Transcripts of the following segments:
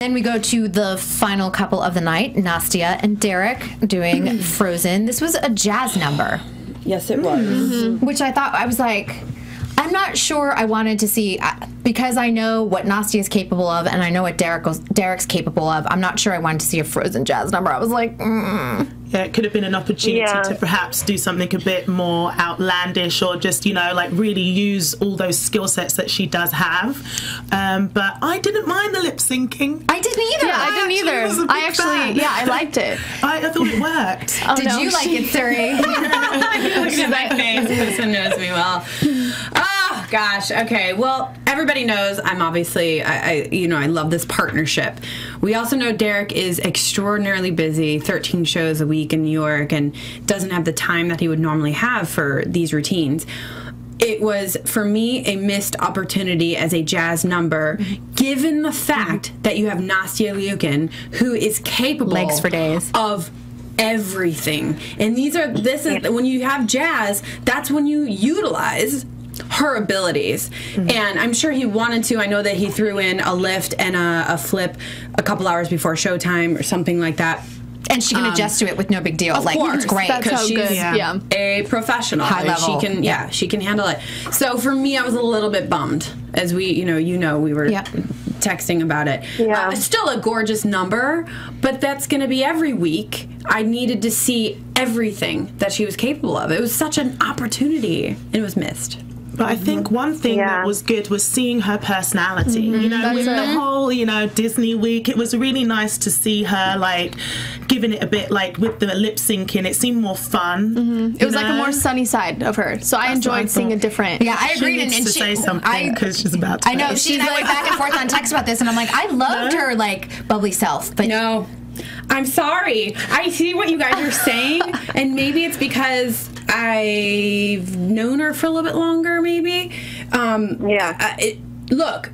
Then we go to the final couple of the night, Nastia and Derek doing Frozen. This was a jazz number. Yes, it was. Which I thought, I was like, I'm not sure I wanted to see, because I know what Nastia is capable of and I know what Derek's capable of, I'm not sure I wanted to see a Frozen jazz number. I was like, Yeah, it could have been an opportunity to perhaps do something a bit more outlandish or just, you know, like really use all those skill sets that she does have. But I didn't mind the lip syncing. I didn't either. Yeah, I didn't either. I actually, I liked it. I thought it worked. Did you like it, Suri? Look at my face. Krystin knows me well. Oh, gosh. Okay. Well, everybody knows I'm obviously, I love this partnership. We also know Derek is extraordinarily busy, 13 shows a week in New York, and doesn't have the time that he would normally have for these routines. It was, for me, a missed opportunity as a jazz number, given the fact that you have Nastia Liukin, who is capable legs for days of everything. And when you have jazz, that's when you utilize her abilities. And I'm sure he wanted to. I know that he threw in a lift and a flip a couple hours before showtime or something like that. And she can adjust to it with no big deal. Of course, it's great. That's how she's good. Yeah. a professional. High level. She can, she can handle it. So for me, I was a little bit bummed as we were texting about it. Yeah. Still a gorgeous number, but that's going to be every week. I needed to see everything that she was capable of. It was such an opportunity, and it was missed. But I think one thing that was good was seeing her personality. You know, with the whole, Disney week, it was really nice to see her, like, giving it a bit, like, with the lip syncing. It seemed more fun. It was like a more sunny side of her. So I enjoyed seeing a different. Yeah, I agreed. She needs to say something because she's about to. I know. She and I went back and forth on text about this, and I'm like, I loved her, like, bubbly self. But no. I'm sorry. I see what you guys are saying, and maybe it's because I've known her for a little bit longer, maybe. Look,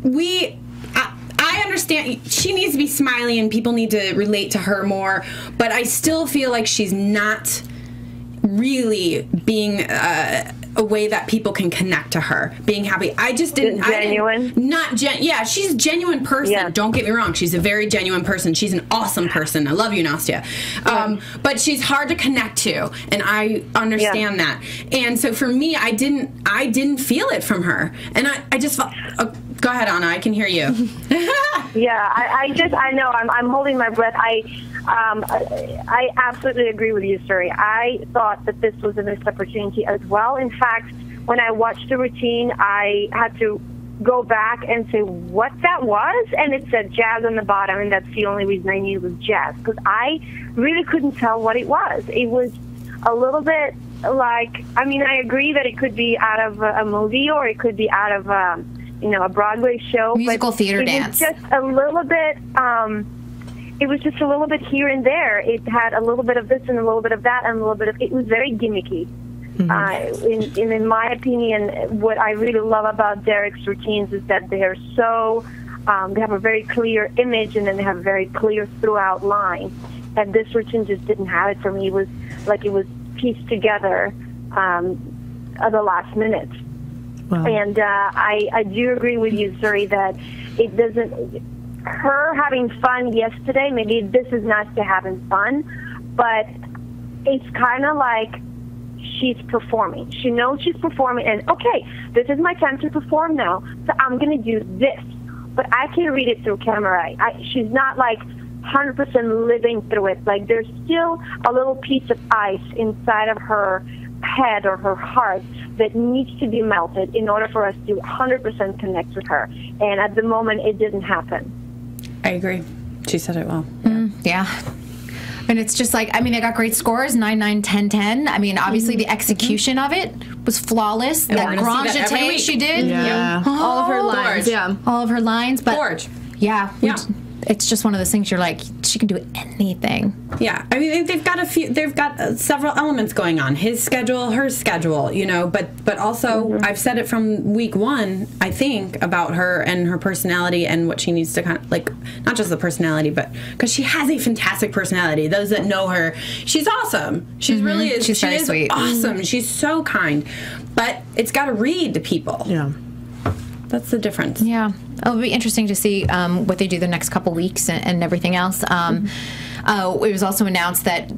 I understand she needs to be smiley and people need to relate to her more, but I still feel like she's not really being a way that people can connect to her, being happy. I just didn't. Genuine? Yeah, she's a genuine person. Yeah. Don't get me wrong. She's a very genuine person. She's an awesome person. I love you, Nastia. But she's hard to connect to, and I understand that. And so for me, I didn't feel it from her, and I just felt. Go ahead, Anna. I can hear you. I know. I'm holding my breath. I absolutely agree with you, Suri. I thought that this was a missed opportunity as well. In fact, when I watched the routine, I had to go back and say what that was, and it said jazz on the bottom, and that's the only reason I knew it was jazz, because I really couldn't tell what it was. It was a little bit like, I agree that it could be out of a movie or it could be out of a Broadway show. Musical theater dance. It was just a little bit, it was just a little bit here and there. It had a little bit of this and a little bit of that and a little bit of, it was very gimmicky. In my opinion, what I really love about Derek's routines is that they're so, they have a very clear image and then they have a very clear throughout line. And this routine just didn't have it for me. It was like it was pieced together at the last minute. Wow. And I do agree with you, Suri, that it doesn't, her having fun yesterday, maybe this is Nastia having fun, but it's kind of like she's performing. She knows she's performing, and okay, this is my time to perform now, so I'm going to do this. But I can read it through camera. She's not like 100% living through it. Like there's still a little piece of ice inside of her head or her heart that needs to be melted in order for us to 100% connect with her. And at the moment, it didn't happen. I agree. She said it well. Yeah. And it's just like, they got great scores, 9, 9, 10, 10. Obviously the execution of it was flawless. And that grand jeté she did. Yeah. All of her lines. Yeah. All of her lines. But George. Yeah. It's just one of those things you're like, she can do anything. Yeah. They've got several elements going on. His schedule, her schedule, but also I've said it from week one, I think, about her and her personality and what she needs to kind of, like, not just the personality, but because she has a fantastic personality. Those that know her, she's awesome. She really is. She's very sweet. Awesome. She's so kind. But it's got to read to people. Yeah. That's the difference. Yeah. it'll be interesting to see what they do the next couple weeks and everything else. It was also announced that